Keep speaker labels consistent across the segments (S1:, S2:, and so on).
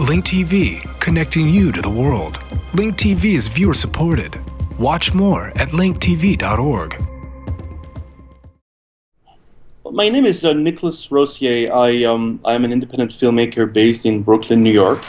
S1: Link TV, connecting you to the world. Link TV is viewer supported. Watch more at linktv.org.
S2: My name is Nicolas Rossier. I'm an independent filmmaker based in Brooklyn, New York.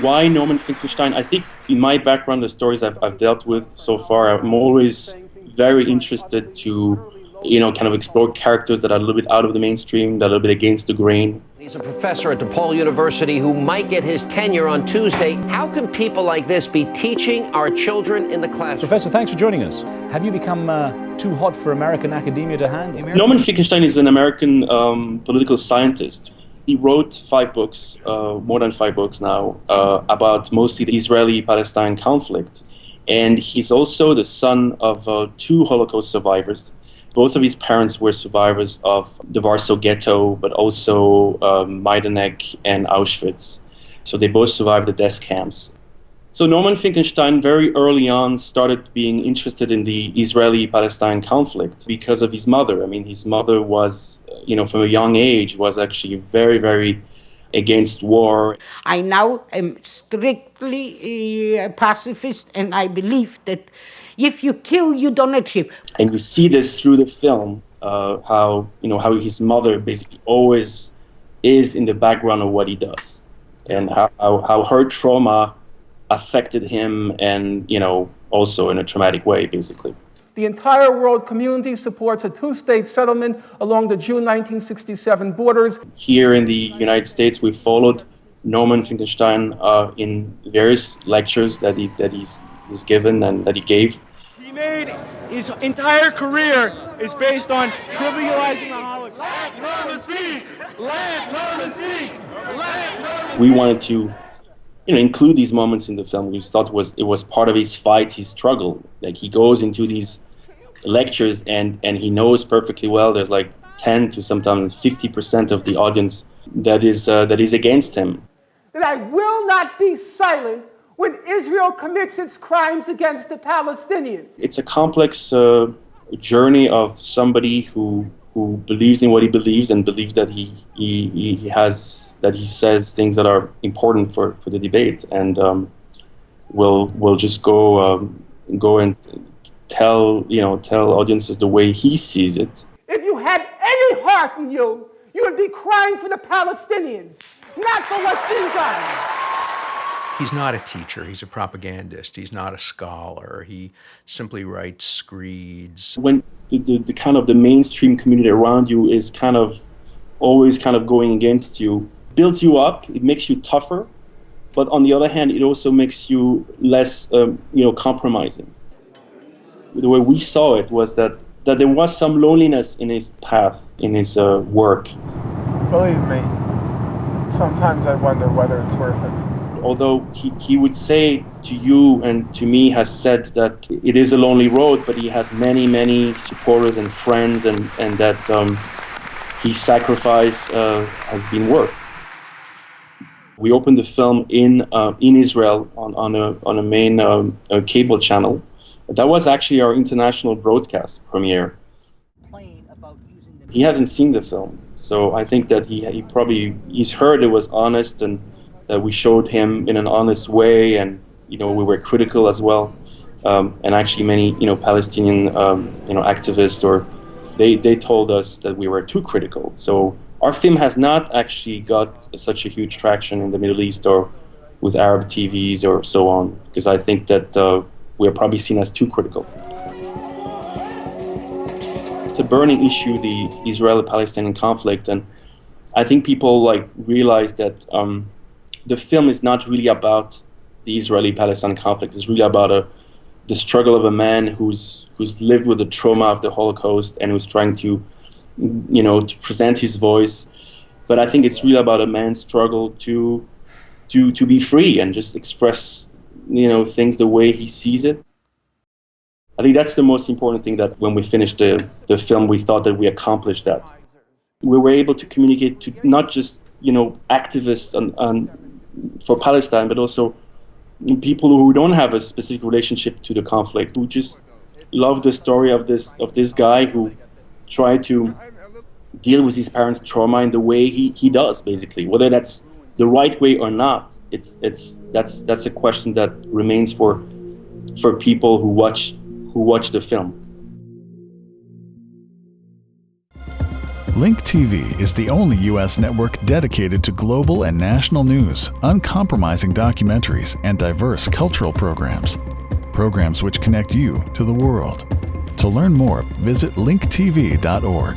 S2: Why Norman Finkelstein? I think in my background, the stories I've dealt with so far, I'm always very interested to, kind of explore characters that are a little bit out of the mainstream, that are a little bit against the grain.
S3: He's a professor at DePaul University who might get his tenure on Tuesday. How can people like this be teaching our children in the classroom?
S4: Professor, thanks for joining us. Have you become too hot for American academia to handle?
S2: Norman Finkelstein is an American political scientist. He wrote 5 books, more than 5 books now, about mostly the Israeli-Palestine conflict. And he's also the son of 2 Holocaust survivors. Both of his parents were survivors of the Warsaw Ghetto, but also Majdanek and Auschwitz. So they both survived the death camps. So Norman Finkelstein very early on started being interested in the Israeli-Palestine conflict because of his mother. I mean, his mother was, from a young age, was actually very, very against war.
S5: I now am strictly a pacifist, and I believe that if you kill, you don't achieve.
S2: And you see this through the film, how his mother basically always is in the background of what he does, and how her trauma affected him, and also in a traumatic way, basically.
S6: The entire world community supports a 2-state settlement along the June 1967 borders.
S2: Here in the United States, we followed Norman Finkelstein in various lectures that he's given and that he gave.
S7: He made his entire career is based on trivializing the Holocaust. Let Norman speak! Let Norman speak! Let Norman speak!
S2: We wanted to include these moments in the film. We thought it was part of his fight, his struggle. Like, he goes into these lectures and he knows perfectly well there's like 10 to sometimes 50% of the audience that is against him.
S6: That I will not be silent when Israel commits its crimes against the Palestinians.
S2: It's a complex journey of somebody who believes in what he believes and believes that he says things that are important for the debate, and will just go and tell audiences the way he sees it.
S6: If you had any heart in you, you would be crying for the Palestinians, not for what's been done.
S8: He's not a teacher, he's a propagandist, he's not a scholar, he simply writes screeds.
S2: When the kind of the mainstream community around you is kind of always kind of going against you, builds you up, it makes you tougher, but on the other hand, it also makes you less, compromising. The way we saw it was that there was some loneliness in his path, in his work.
S9: Believe me, sometimes I wonder whether it's worth it.
S2: Although he would say to you and to me, has said that it is a lonely road, but he has many, many supporters and friends, and that his sacrifice has been worth. We opened the film in Israel on a main cable channel. That was actually our international broadcast premiere. He hasn't seen the film, so I think that he's heard it was honest, and that we showed him in an honest way, and we were critical as well. And actually, many Palestinian activists they told us that we were too critical. So our film has not actually got such a huge traction in the Middle East or with Arab TVs or so on, because I think that we are probably seen as too critical. It's a burning issue, the Israeli-Palestinian conflict, and I think people realize that the film is not really about the Israeli-Palestinian conflict. It's really about the struggle of a man who's lived with the trauma of the Holocaust and who's trying to present his voice. But I think it's really about a man's struggle to be free and just express things the way he sees it. I think that's the most important thing, that when we finished the film, we thought that we accomplished that. We were able to communicate to not just activists for Palestine, but also people who don't have a specific relationship to the conflict, who just love the story of this guy who tried to deal with his parents' trauma in the way he does, basically. Whether that's the right way or not, that's a question that remains for people who watch the film.
S10: Link TV is the only U.S. network dedicated to global and national news, uncompromising documentaries, and diverse cultural programs. Programs which connect you to the world. To learn more, visit linktv.org.